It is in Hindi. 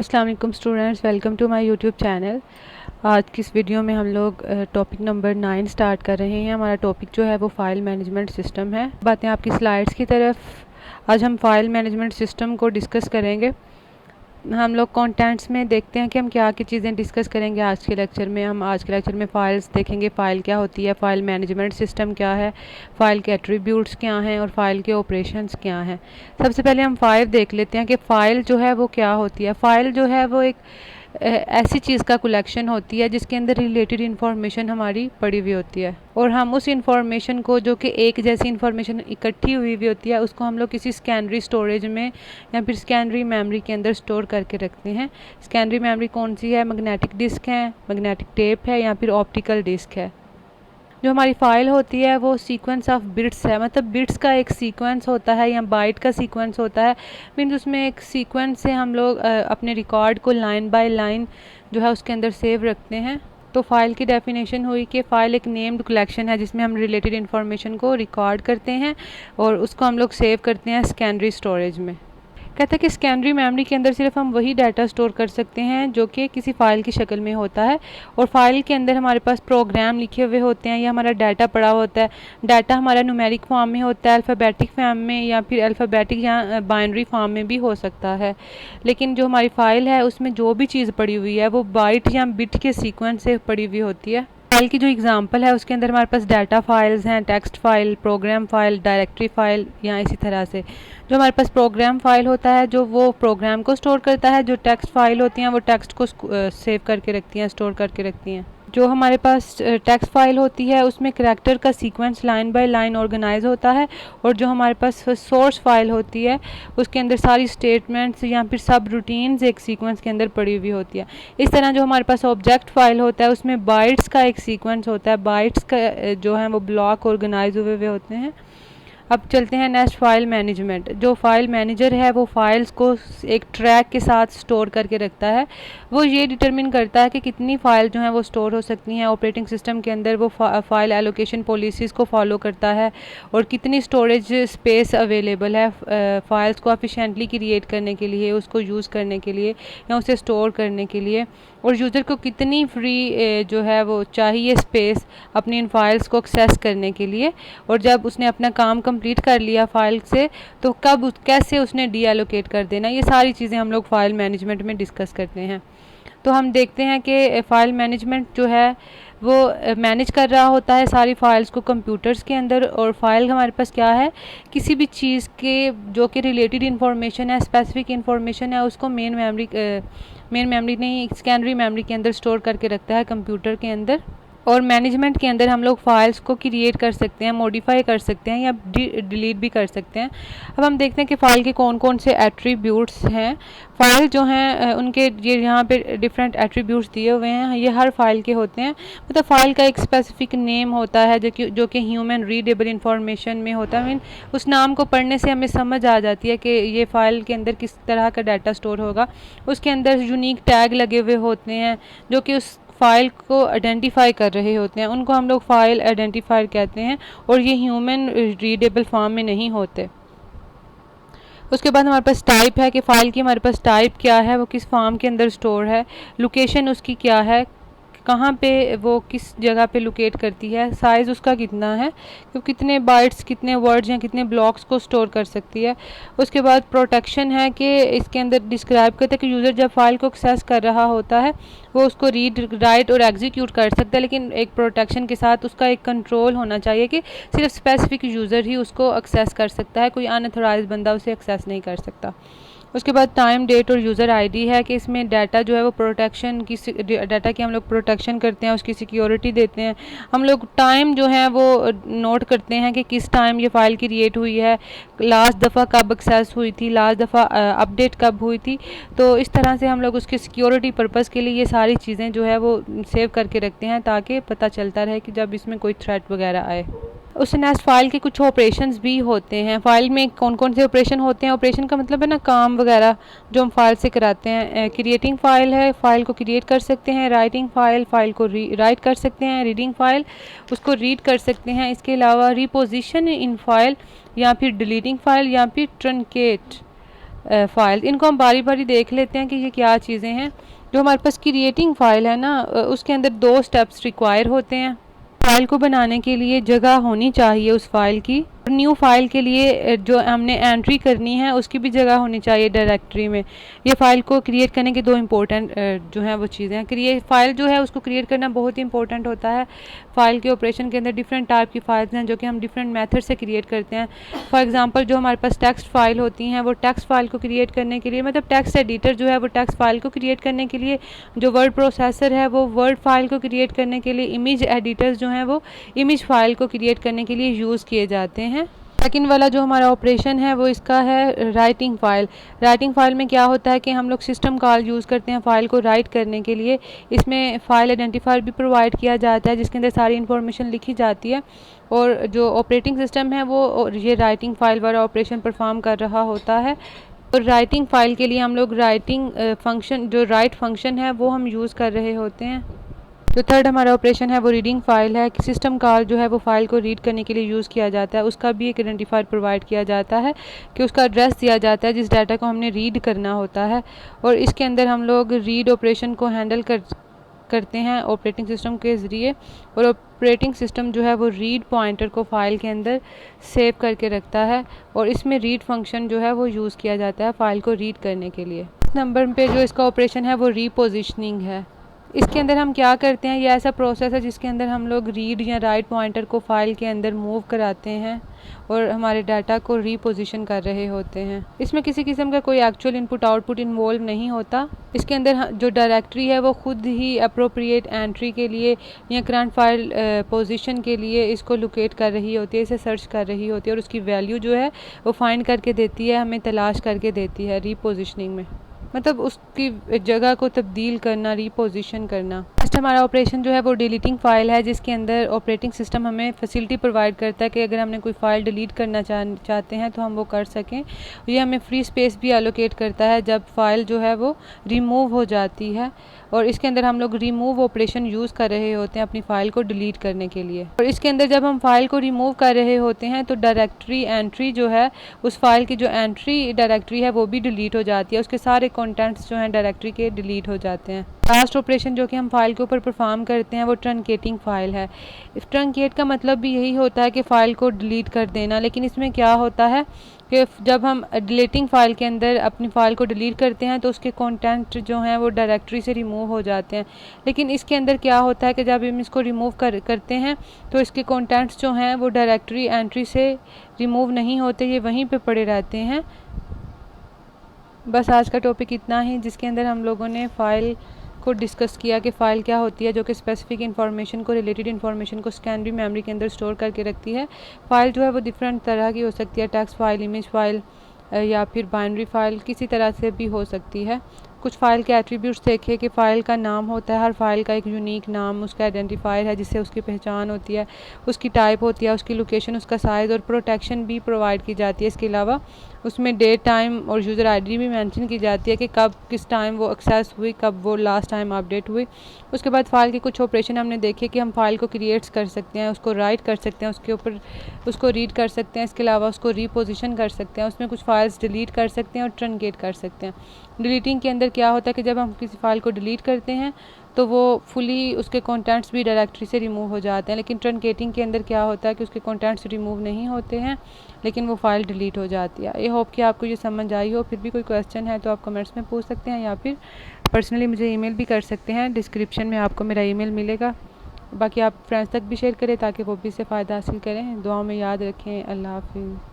अस्सलाम वालेकुम students, welcome to my YouTube channel. आज की इस वीडियो में हम लोग टॉपिक नंबर 9 स्टार्ट कर रहे हैं। हमारा टॉपिक जो है वो फ़ाइल मैनेजमेंट सिस्टम है। बातें आपकी स्लाइड्स की तरफ। आज हम फ़ाइल मैनेजमेंट सिस्टम को डिस्कस करेंगे। हम लोग कंटेंट्स में देखते हैं कि हम क्या क्या चीज़ें डिस्कस करेंगे आज के लेक्चर में। हम आज के लेक्चर में फ़ाइल्स देखेंगे, फ़ाइल क्या होती है, फ़ाइल मैनेजमेंट सिस्टम क्या है, फ़ाइल के एट्रीब्यूट्स क्या हैं और फ़ाइल के ऑपरेशंस क्या हैं। सबसे पहले हम फ़ाइल देख लेते हैं कि फ़ाइल जो है वो क्या होती है। फ़ाइल जो है वो एक ऐसी चीज़ का कलेक्शन होती है जिसके अंदर रिलेटेड इन्फॉर्मेशन हमारी पड़ी हुई होती है और हम उस इन्फॉर्मेशन को, जो कि एक जैसी इन्फॉर्मेशन इकट्ठी हुई हुई होती है, उसको हम लोग किसी सेकेंडरी स्टोरेज में या फिर सेकेंडरी मेमोरी के अंदर स्टोर करके रखते हैं। सेकेंडरी मेमोरी कौन सी है? मैग्नेटिक डिस्क है, मैग्नेटिक टेप है या फिर ऑप्टिकल डिस्क है। जो हमारी फ़ाइल होती है वो सीक्वेंस ऑफ बिट्स है, मतलब बिट्स का एक सीक्वेंस होता है या बाइट का सीक्वेंस होता है। मीन्स उसमें एक सीक्वेंस से हम लोग अपने रिकॉर्ड को लाइन बाय लाइन जो है उसके अंदर सेव रखते हैं। तो फ़ाइल की डेफिनेशन हुई कि फ़ाइल एक नेम्ड कलेक्शन है जिसमें हम रिलेटेड इन्फॉर्मेशन को रिकॉर्ड करते हैं और उसको हम लोग सेव करते हैं सेकेंडरी स्टोरेज में। कहता है कि सेकेंडरी मेमोरी के अंदर सिर्फ हम वही डाटा स्टोर कर सकते हैं जो कि किसी फ़ाइल की शक्ल में होता है और फाइल के अंदर हमारे पास प्रोग्राम लिखे हुए होते हैं या हमारा डाटा पड़ा होता है। डाटा हमारा न्यूमेरिक फॉर्म में होता है, अल्फ़ाबेटिक फॉर्म में या फिर अल्फ़ाबेटिक या बाइनरी फॉर्म में भी हो सकता है। लेकिन जो हमारी फ़ाइल है उसमें जो भी चीज़ पड़ी हुई है वो बाइट या बिट के सीक्वेंस से पड़ी हुई होती है। फाइल की जो एग्जांपल है उसके अंदर हमारे पास डाटा फाइल्स हैं, text file, program file, directory file या इसी तरह से। जो हमारे पास प्रोग्राम फाइल होता है जो वो प्रोग्राम को स्टोर करता है, जो टेक्स्ट फाइल होती हैं वो टेक्स्ट को सेव करके रखती हैं, स्टोर करके रखती हैं। जो हमारे पास टेक्स्ट फाइल होती है उसमें करैक्टर का sequence line by line organise होता है और जो हमारे पास सोर्स फाइल होती है उसके अंदर सारी स्टेटमेंट्स या फिर सब रूटीन्स एक सीक्वेंस के अंदर पड़ी हुई होती है। इस तरह जो हमारे पास ऑब्जेक्ट फाइल होता है उसमें बाइट्स का एक सीक्वेंस होता है, बाइट्स का जो है वो ब्लॉक ऑर्गेनाइज हुए होते हैं। अब चलते हैं नेक्स्ट फ़ाइल मैनेजमेंट। जो फ़ाइल मैनेजर है वो फाइल्स को एक ट्रैक के साथ स्टोर करके रखता है। वो ये डिटरमिन करता है कि कितनी फ़ाइल जो हैं वो स्टोर हो सकती हैं। ऑपरेटिंग सिस्टम के अंदर वो फ़ाइल एलोकेशन पॉलिसीज़ को फॉलो करता है और कितनी स्टोरेज स्पेस अवेलेबल है फ़ाइल्स को एफिशिएंटली क्रिएट करने के लिए, उसको यूज़ करने के लिए या उसे स्टोर करने के लिए, और यूज़र को कितनी फ्री जो है वो चाहिए स्पेस अपनी इन फाइल्स को एक्सेस करने के लिए। और जब उसने अपना काम कंप्लीट कर लिया फ़ाइल से तो कब कैसे उसने डी एलोकेट कर देना, ये सारी चीज़ें हम लोग फ़ाइल मैनेजमेंट में डिस्कस करते हैं। तो हम देखते हैं कि फ़ाइल मैनेजमेंट जो है वो मैनेज कर रहा होता है सारी फ़ाइल्स को कंप्यूटर्स के अंदर। और फाइल हमारे पास क्या है? किसी भी चीज़ के जो कि रिलेटेड इन्फॉर्मेशन है, स्पेसिफिक इन्फॉर्मेशन है, उसको मेन मेमोरी नहीं, सेकेंडरी मेमोरी के अंदर स्टोर करके रखता है कंप्यूटर के अंदर। और मैनेजमेंट के अंदर हम लोग फाइल्स को क्रिएट कर सकते हैं, मॉडिफाई कर सकते हैं या डिलीट भी कर सकते हैं। अब हम देखते हैं कि फ़ाइल के कौन कौन से एट्रीब्यूट्स हैं। फ़ाइल जो हैं उनके ये यहाँ पे डिफरेंट एट्रीब्यूट्स दिए हुए हैं, ये हर फाइल के होते हैं। मतलब फ़ाइल का एक स्पेसिफिक नेम होता है जो कि ह्यूमन रीडेबल इंफॉर्मेशन में होता है। मीन उस नाम को पढ़ने से हमें समझ आ जाती है कि ये फ़ाइल के अंदर किस तरह का डाटा स्टोर होगा। उसके अंदर यूनिक टैग लगे हुए होते हैं जो कि उस फ़ाइल को आइडेंटिफाई कर रहे होते हैं, उनको हम लोग फ़ाइल आइडेंटिफायर कहते हैं और ये ह्यूमन रीडेबल फॉर्म में नहीं होते। उसके बाद हमारे पास टाइप है कि फ़ाइल की हमारे पास टाइप क्या है, वो किस फॉर्म के अंदर स्टोर है। लोकेशन उसकी क्या है, कहाँ पे वो किस जगह पे लोकेट करती है। साइज़ उसका कितना है, कि कितने बाइट्स, कितने वर्ड्स या कितने ब्लॉक्स को स्टोर कर सकती है। उसके बाद प्रोटेक्शन है कि इसके अंदर डिस्क्राइब करते हैं कि यूज़र जब फाइल को एक्सेस कर रहा होता है वो उसको रीड, राइट और एग्जीक्यूट कर सकता है, लेकिन एक प्रोटेक्शन के साथ उसका एक कंट्रोल होना चाहिए कि सिर्फ स्पेसिफिक यूज़र ही उसको एक्सेस कर सकता है, कोई अनऑथराइज्ड बंदा उसे एक्सेस नहीं कर सकता। उसके बाद टाइम, डेट और यूज़र आईडी है कि इसमें डाटा जो है वो प्रोटेक्शन की, डाटा की हम लोग प्रोटेक्शन करते हैं, उसकी सिक्योरिटी देते हैं। हम लोग टाइम जो है वो नोट करते हैं कि किस टाइम ये फ़ाइल क्रिएट हुई है, लास्ट दफ़ा कब एक्सेस हुई थी, लास्ट दफ़ा अपडेट कब हुई थी। तो इस तरह से हम लोग उसकी सिक्योरिटी पर्पज़ के लिए ये सारी चीज़ें जो है वो सेव करके रखते हैं ताकि पता चलता रहे कि जब इसमें कोई थ्रेट वगैरह आए। उससे नेक्स्ट फ़ाइल के कुछ ऑपरेशंस भी होते हैं। फ़ाइल में कौन कौन से ऑपरेशन होते हैं? ऑपरेशन का मतलब है ना काम वगैरह जो हम फाइल से कराते हैं। क्रिएटिंग फ़ाइल है, फ़ाइल को क्रिएट कर सकते हैं। राइटिंग फ़ाइल, फ़ाइल को राइट कर सकते हैं। रीडिंग फ़ाइल, उसको रीड कर सकते हैं। इसके अलावा रिपोजिशन इन फ़ाइल या फिर डिलीटिंग फ़ाइल या फिर ट्रंकेट फ़ाइल, इनको हम बारी बारी देख लेते हैं कि ये क्या चीज़ें हैं। जो हमारे पास क्रिएटिंग फ़ाइल है ना, उसके अंदर 2 स्टेप्स रिक्वायर होते हैं। फ़ाइल को बनाने के लिए जगह होनी चाहिए उस फ़ाइल की। न्यू फ़ाइल के लिए जो हमने एंट्री करनी है उसकी भी जगह होनी चाहिए डायरेक्टरी में। ये फ़ाइल को क्रिएट करने के 2 इम्पोर्टेंट जो हैं वो चीज़ें हैं। फ़ाइल जो है उसको क्रिएट करना बहुत ही इंपॉर्टेंट होता है। फ़ाइल के ऑपरेशन के अंदर डिफरेंट टाइप की फ़ाइल्स हैं जो कि हम डिफरेंट मेथड से क्रिएट करते हैं। फॉर एग्ज़ाम्पल जो हमारे पास टेक्स्ट फ़ाइल होती हैं, वो टेक्स्ट फ़ाइल को क्रिएट करने के लिए, मतलब टेक्स्ट एडिटर जो है वो टेक्स्ट फ़ाइल को क्रिएट करने के लिए, जो वर्ड प्रोसेसर है वो वर्ड फ़ाइल को क्रिएट करने के लिए, इमेज एडिटर्स जो हैं वो इमेज फ़ाइल को क्रिएट करने के लिए यूज़ किए जाते हैं। सेकंड वाला जो हमारा ऑपरेशन है वो इसका है राइटिंग फ़ाइल। राइटिंग फ़ाइल में क्या होता है कि हम लोग सिस्टम कॉल यूज़ करते हैं फ़ाइल को राइट करने के लिए। इसमें फ़ाइल आइडेंटिफायर भी प्रोवाइड किया जाता है जिसके अंदर सारी इन्फॉर्मेशन लिखी जाती है, और जो ऑपरेटिंग सिस्टम है वो ये राइटिंग फ़ाइल वाला ऑपरेशन परफॉर्म कर रहा होता है। और राइटिंग फ़ाइल के लिए हम लोग राइटिंग फंक्शन, जो राइट फंक्शन है वो हम यूज़ कर रहे होते हैं। जो थर्ड हमारा ऑपरेशन है वो रीडिंग फ़ाइल है कि सिस्टम कॉल जो है वो फ़ाइल को रीड करने के लिए यूज़ किया जाता है। उसका भी एक आइडेंटिफायर प्रोवाइड किया जाता है कि उसका एड्रेस दिया जाता है जिस डाटा को हमने रीड करना होता है, और इसके अंदर हम लोग रीड ऑपरेशन को हैंडल करते हैं ऑपरेटिंग सिस्टम के ज़रिए। और ऑपरेटिंग सिस्टम जो है वो रीड पॉइंटर को फ़ाइल के अंदर सेव करके रखता है, और इसमें रीड फंक्शन जो है वो यूज़ किया जाता है फ़ाइल को रीड करने के लिए। इस नंबर पे जो इसका ऑपरेशन है वो रीपोजिशनिंग है। इसके अंदर हम क्या करते हैं, ये ऐसा प्रोसेस है जिसके अंदर हम लोग रीड या राइट पॉइंटर को फ़ाइल के अंदर मूव कराते हैं और हमारे डाटा को रीपोजीशन कर रहे होते हैं। इसमें किसी किस्म का कोई एक्चुअल इनपुट आउटपुट इन्वॉल्व नहीं होता। इसके अंदर जो डायरेक्टरी है वो खुद ही अप्रोप्रिएट एंट्री के लिए या करंट फाइल पोजीशन के लिए इसको लोकेट कर रही होती है, इसे सर्च कर रही होती है, और उसकी वैल्यू जो है वो फाइंड करके देती है, हमें तलाश करके देती है रीपोजिशनिंग में, मतलब उसकी जगह को तब्दील करना, रीपोजीशन करना। नेक्स्ट हमारा ऑपरेशन जो है वो डिलीटिंग फ़ाइल है, जिसके अंदर ऑपरेटिंग सिस्टम हमें फैसिलिटी प्रोवाइड करता है कि अगर हमने कोई फ़ाइल डिलीट करना चाहते हैं तो हम वो कर सकें। ये हमें फ्री स्पेस भी एलोकेट करता है जब फ़ाइल जो है वो रिमूव हो जाती है, और इसके अंदर हम लोग रिमूव ऑपरेशन यूज़ कर रहे होते हैं अपनी फ़ाइल को डिलीट करने के लिए। और इसके अंदर जब हम फ़ाइल को रिमूव कर रहे होते हैं तो डायरेक्टरी एंट्री जो है, उस फाइल की जो एंट्री डायरेक्टरी है वो भी डिलीट हो जाती है, उसके सारे कंटेंट्स जो हैं डायरेक्टरी के डिलीट हो जाते हैं। लास्ट ऑपरेशन जो कि हम फाइल के ऊपर परफॉर्म करते हैं वो ट्रंकेटिंग फ़ाइल है। ट्रंकेट का मतलब भी यही होता है कि फ़ाइल को डिलीट कर देना, लेकिन इसमें क्या होता है कि जब हम डिलीटिंग फ़ाइल के अंदर अपनी फ़ाइल को डिलीट करते हैं तो उसके कंटेंट जो हैं वो डायरेक्टरी से रिमूव हो जाते हैं। लेकिन इसके अंदर क्या होता है कि जब हम इसको रिमूव करते हैं तो इसके कंटेंट्स जो हैं वो डायरेक्टरी एंट्री से रिमूव नहीं होते, ये वहीं पे पड़े रहते हैं। बस आज का टॉपिक इतना ही, जिसके अंदर हम लोगों ने फ़ाइल को डिस्कस किया कि फ़ाइल क्या होती है, जो कि स्पेसिफिक इन्फॉर्मेशन को, रिलेटेड इन्फॉर्मेशन को सेकेंडरी मेमोरी के अंदर स्टोर करके रखती है। फ़ाइल जो है वो डिफरेंट तरह की हो सकती है, टेक्स्ट फ़ाइल, इमेज फ़ाइल या फिर बाइनरी फ़ाइल, किसी तरह से भी हो सकती है। कुछ फ़ाइल के एट्रीब्यूट्स देखे कि फ़ाइल का नाम होता है, हर फ़ाइल का एक यूनिक नाम, उसका आइडेंटिफायर है जिससे उसकी पहचान होती है, उसकी टाइप होती है, उसकी लोकेशन, उसका साइज़, और प्रोटेक्शन भी प्रोवाइड की जाती है। इसके अलावा उसमें डेट, टाइम और यूज़र आईडी भी मेंशन की जाती है कि कब किस टाइम वो एक्सेस हुई, कब वो लास्ट टाइम अपडेट हुई। उसके बाद फ़ाइल के कुछ ऑपरेशन हमने देखे कि हम फ़ाइल को क्रिएट कर सकते हैं, उसको राइट कर सकते हैं, उसके ऊपर उसको रीड कर सकते हैं, इसके अलावा उसको रीपोजिशन कर सकते हैं, उसमें कुछ फ़ाइल्स डिलीट कर सकते हैं और ट्रंकेट कर सकते हैं। डिलीटिंग के अंदर क्या होता है कि जब हम किसी फ़ाइल को डिलीट करते हैं तो वो फुली उसके कंटेंट्स भी डायरेक्टरी से रिमूव हो जाते हैं, लेकिन ट्रंकेटिंग के अंदर क्या होता है कि उसके कंटेंट्स रिमूव नहीं होते हैं, लेकिन वो फ़ाइल डिलीट हो जाती है। आई होप कि आपको ये समझ आई हो। फिर भी कोई क्वेश्चन है तो आप कमेंट्स में पूछ सकते हैं या फिर पर्सनली मुझे ईमेल भी कर सकते हैं। डिस्क्रिप्शन में आपको मेरा ईमेल मिलेगा। बाकी आप फ्रेंड्स तक भी शेयर करें ताकि वो भी इससे फ़ायदा हासिल करें। दुआ में याद रखें। अल्लाह हाफिज़।